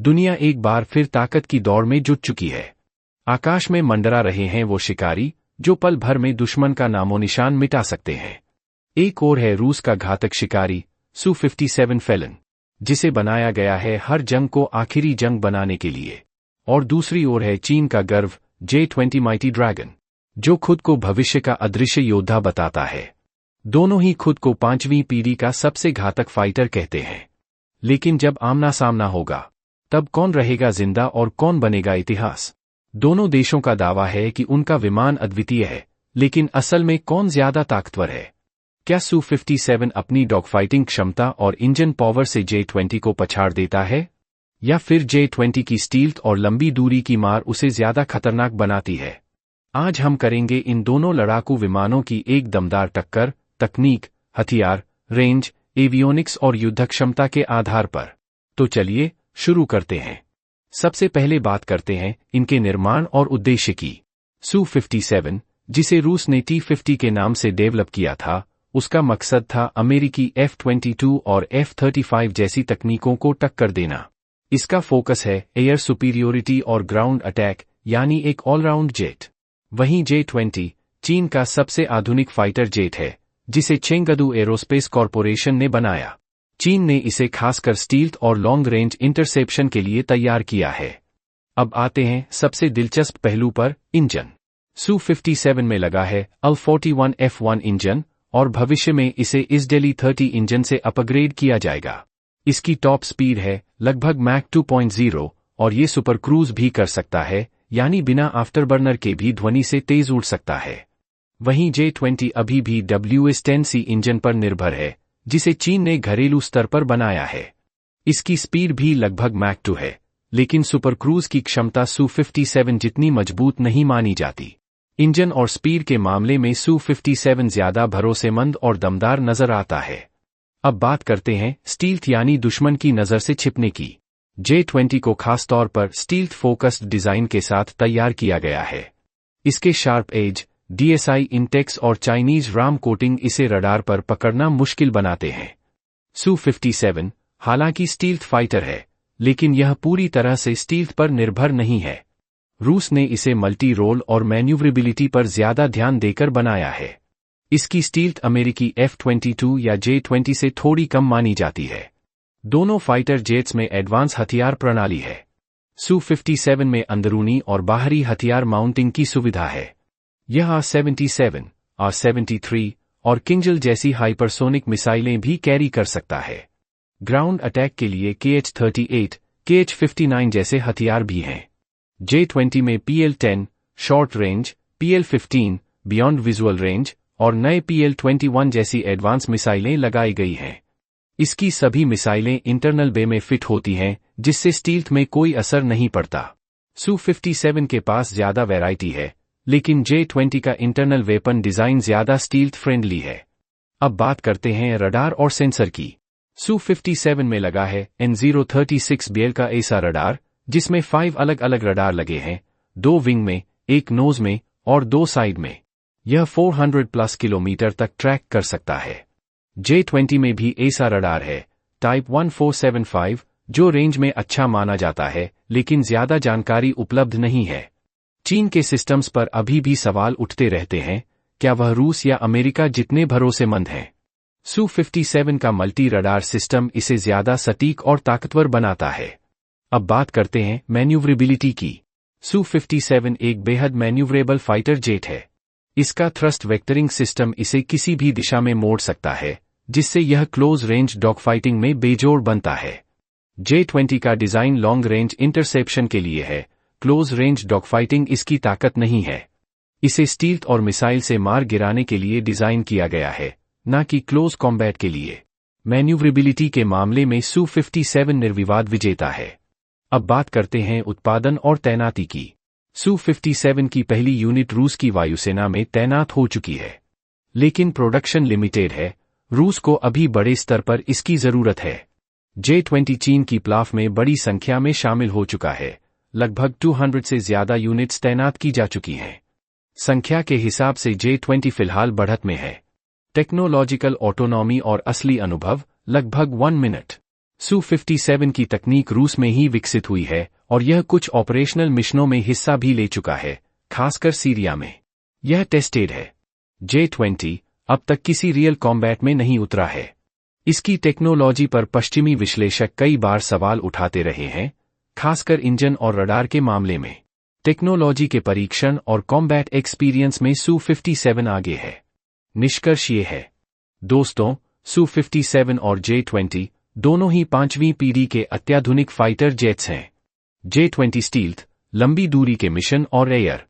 दुनिया एक बार फिर ताकत की दौड़ में जुट चुकी है। आकाश में मंडरा रहे हैं वो शिकारी जो पल भर में दुश्मन का नामोनिशान मिटा सकते हैं। एक और है रूस का घातक शिकारी Su-57 फैलन, जिसे बनाया गया है हर जंग को आखिरी जंग बनाने के लिए। और दूसरी ओर है चीन का गर्व J-20 माइटी ड्रैगन, जो खुद को भविष्य का अदृश्य योद्धा बताता है। दोनों ही खुद को 5वीं पीढ़ी का सबसे घातक फाइटर कहते हैं। लेकिन जब आमना सामना होगा, तब कौन रहेगा जिंदा और कौन बनेगा इतिहास? दोनों देशों का दावा है कि उनका विमान अद्वितीय है, लेकिन असल में कौन ज्यादा ताकतवर है? क्या Su-57 अपनी डॉगफाइटिंग क्षमता और इंजन पावर से J-20 को पछाड़ देता है, या फिर J-20 की स्टील्थ और लंबी दूरी की मार उसे ज्यादा खतरनाक बनाती है? आज हम करेंगे इन दोनों लड़ाकू विमानों की एक दमदार टक्कर, तकनीक, हथियार, रेंज, एवियोनिक्स और युद्ध क्षमता के आधार पर। तो चलिए शुरू करते हैं। सबसे पहले बात करते हैं इनके निर्माण और उद्देश्य की। Su-57, जिसे रूस ने T-50 के नाम से डेवलप किया था, उसका मकसद था अमेरिकी F-22 और F-35 जैसी तकनीकों को टक्कर देना। इसका फोकस है एयर सुपीरियोरिटी और ग्राउंड अटैक, यानी एक ऑलराउंड जेट। वहीं J-20 चीन का सबसे आधुनिक फाइटर जेट है, जिसे चेंगदू एरोस्पेस कॉरपोरेशन ने बनाया। चीन ने इसे खासकर स्टील्थ और लॉन्ग रेंज इंटरसेप्शन के लिए तैयार किया है। अब आते हैं सबसे दिलचस्प पहलू पर, इंजन। Su-57 में लगा है Al-41F1 इंजन, और भविष्य में इसे इसडेली 30 इंजन से अपग्रेड किया जाएगा। इसकी टॉप स्पीड है लगभग मैक 2.0, और ये सुपर क्रूज भी कर सकता है, यानी बिना आफ्टरबर्नर के भी ध्वनि से तेज उड़ सकता है। वहीं J-20 अभी भी WS-10C इंजन पर निर्भर है, जिसे चीन ने घरेलू स्तर पर बनाया है। इसकी स्पीड भी लगभग मैक 2 है, लेकिन सुपर क्रूज की क्षमता Su-57 जितनी मजबूत नहीं मानी जाती। इंजन और स्पीड के मामले में Su-57 ज्यादा भरोसेमंद और दमदार नजर आता है। अब बात करते हैं स्टील्थ यानी दुश्मन की नजर से छिपने की। J-20 को खासतौर पर स्टील्थ फोकस्ड डिजाइन के साथ तैयार किया गया है। इसके शार्प एज, DSI इंटेक्स और चाइनीज राम कोटिंग इसे रडार पर पकड़ना मुश्किल बनाते हैं। Su-57 हालांकि स्टील्थ फाइटर है, लेकिन यह पूरी तरह से स्टील्थ पर निर्भर नहीं है। रूस ने इसे मल्टी रोल और मैन्यूवरेबिलिटी पर ज्यादा ध्यान देकर बनाया है। इसकी स्टील्थ अमेरिकी F-22 या J-20 से थोड़ी कम मानी जाती है। दोनों फाइटर जेट्स में एडवांस हथियार प्रणाली है। Su-57 में अंदरूनी और बाहरी हथियार माउंटिंग की सुविधा है। यह R-77, R-73 और किंजल जैसी हाइपरसोनिक मिसाइलें भी कैरी कर सकता है। ग्राउंड अटैक के लिए KH-38, KH-59 जैसे हथियार भी हैं। J-20 में PL-10, short range, PL-15, beyond visual range और नए PL-21 जैसी एडवांस मिसाइलें लगाई गई हैं। इसकी सभी मिसाइलें इंटरनल बे में फिट होती हैं, जिससे स्टील्थ में कोई असर नहीं पड़ता। Su-57 के पास ज्यादा वैरायटी है, लेकिन J-20 का इंटरनल वेपन डिजाइन ज्यादा स्टील्थ फ्रेंडली है। अब बात करते हैं रडार और सेंसर की। Su-57 में लगा है N036BL का ऐसा रडार, जिसमें 5 अलग अलग रडार लगे हैं, 2 विंग में, 1 नोज में और 2 साइड में। यह 400+ किलोमीटर तक ट्रैक कर सकता है। J-20 में भी ऐसा रडार है, टाइप 1475, जो रेंज में अच्छा माना जाता है, लेकिन ज्यादा जानकारी उपलब्ध नहीं है। चीन के सिस्टम्स पर अभी भी सवाल उठते रहते हैं, क्या वह रूस या अमेरिका जितने भरोसेमंद हैं? Su-57 का मल्टी रडार सिस्टम इसे ज्यादा सटीक और ताकतवर बनाता है। अब बात करते हैं मैन्यूवरेबिलिटी की। Su-57 एक बेहद मैन्यूवरेबल फाइटर जेट है। इसका थ्रस्ट वेक्टरिंग सिस्टम इसे किसी भी दिशा में मोड़ सकता है, जिससे यह क्लोज रेंज डॉगफाइटिंग में बेजोड़ बनता है। J-20 का डिजाइन लॉन्ग रेंज इंटरसेप्शन के लिए है, क्लोज रेंज डॉगफाइटिंग इसकी ताकत नहीं है। इसे स्टील्थ और मिसाइल से मार गिराने के लिए डिजाइन किया गया है, न कि क्लोज कॉम्बैट के लिए। मैन्यूवरेबिलिटी के मामले में Su-57 निर्विवाद विजेता है। अब बात करते हैं उत्पादन और तैनाती की। Su-57 की पहली यूनिट रूस की वायुसेना में तैनात हो चुकी है, लेकिन प्रोडक्शन लिमिटेड है। रूस को अभी बड़े स्तर पर इसकी जरूरत है। J-20 चीन की प्लाफ में बड़ी संख्या में शामिल हो चुका है, लगभग 200 से ज्यादा यूनिट्स तैनात की जा चुकी हैं। संख्या के हिसाब से J-20 फिलहाल बढ़त में है। टेक्नोलॉजिकल ऑटोनॉमी और असली अनुभव, लगभग 1 मिनट। Su-57 की तकनीक रूस में ही विकसित हुई है और यह कुछ ऑपरेशनल मिशनों में हिस्सा भी ले चुका है, खासकर सीरिया में। यह टेस्टेड है। J-20 अब तक किसी रियल कॉम्बैट में नहीं उतरा है। इसकी टेक्नोलॉजी पर पश्चिमी विश्लेषक कई बार सवाल उठाते रहे हैं, खासकर इंजन और रडार के मामले में। टेक्नोलॉजी के परीक्षण और कॉम्बैट एक्सपीरियंस में Su-57 आगे है। निष्कर्ष ये है, दोस्तों, Su-57 और J-20 दोनों ही 5वीं पीढ़ी के अत्याधुनिक फाइटर जेट्स हैं। J-20 स्टील्थ, लंबी दूरी के मिशन और एयर